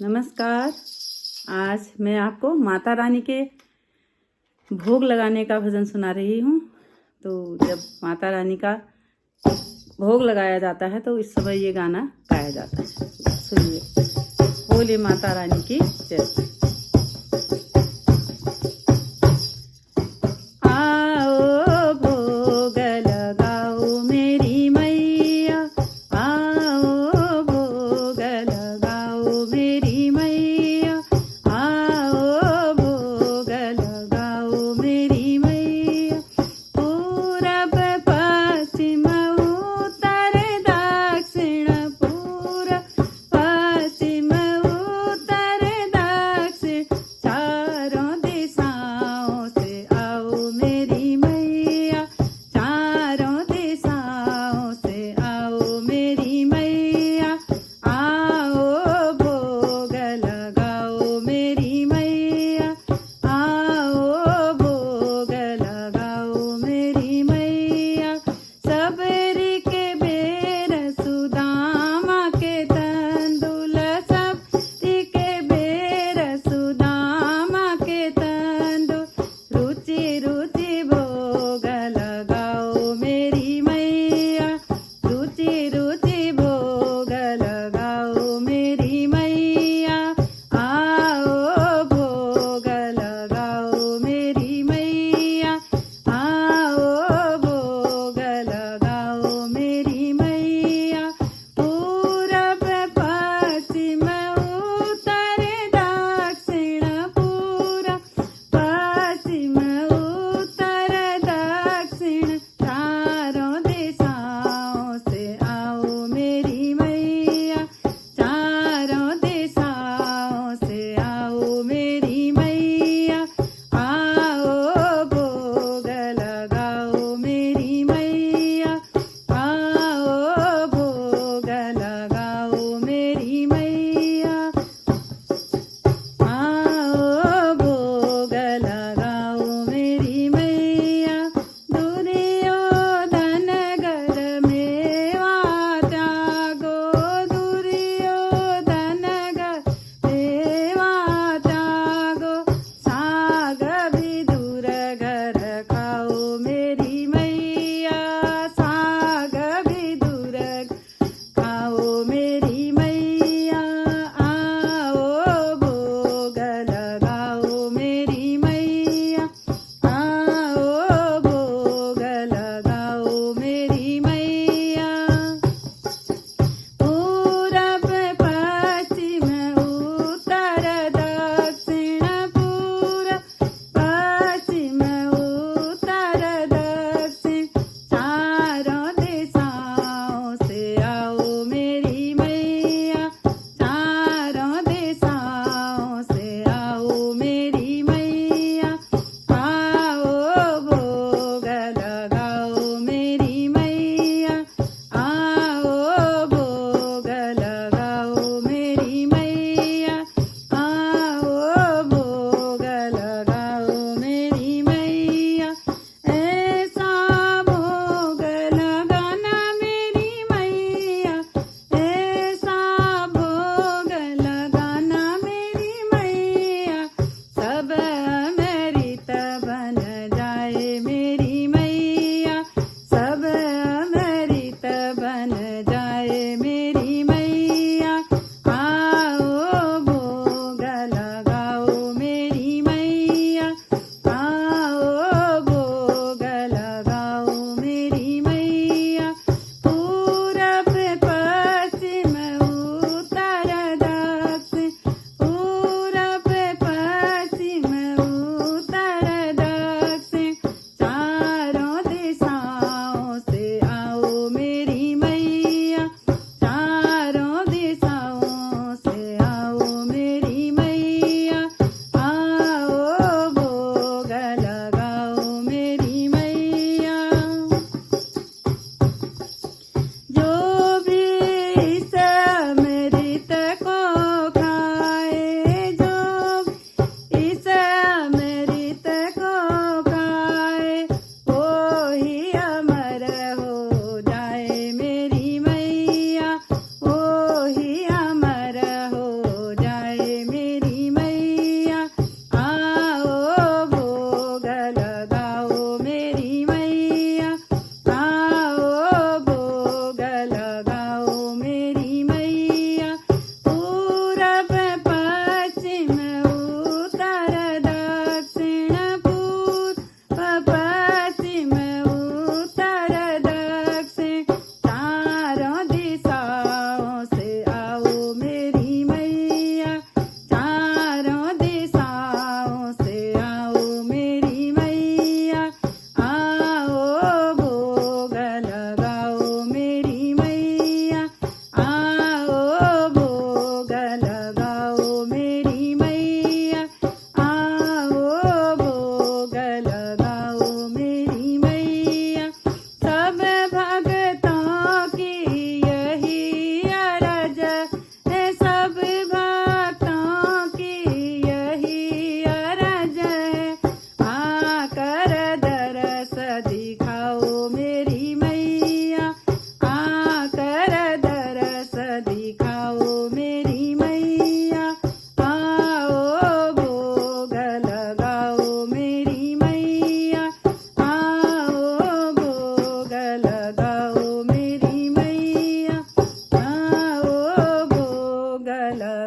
नमस्कार। आज मैं आपको माता रानी के भोग लगाने का भजन सुना रही हूँ। तो जब माता रानी का भोग लगाया जाता है तो इस समय ये गाना गाया जाता है। सुनिए। बोले माता रानी की जय। आओ भोग लगाओ मेरी मैया, आओ भोग लगाओ मेरी मैया, आओ भोग लगाओ मेरी मैया। पूरब पश्चिम उत्तर दक्षिण, पूरब पश्चिम उत्तर दक्षिण,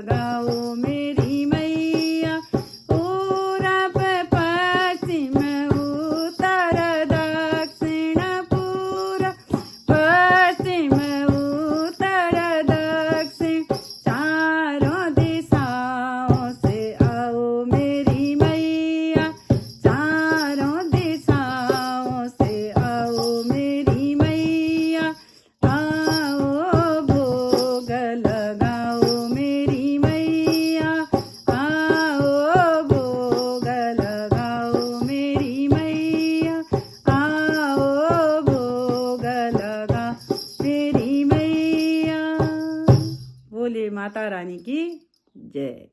लगाओ मेरी मैया, पूरब पश्चिम उत्तर दक्षिण, पूरब पश्चिम उत्तर दक्षिण, चारों दिशाओं से आओ मेरी मैया, चारों दिशाओं से आओ मेरी मैया, आओ भोग लगाओ मेरी मैया, आओ भोग लगाओ मेरी मैया, आओ भोग लगा मेरी मैया। बोलिए माता रानी की जय।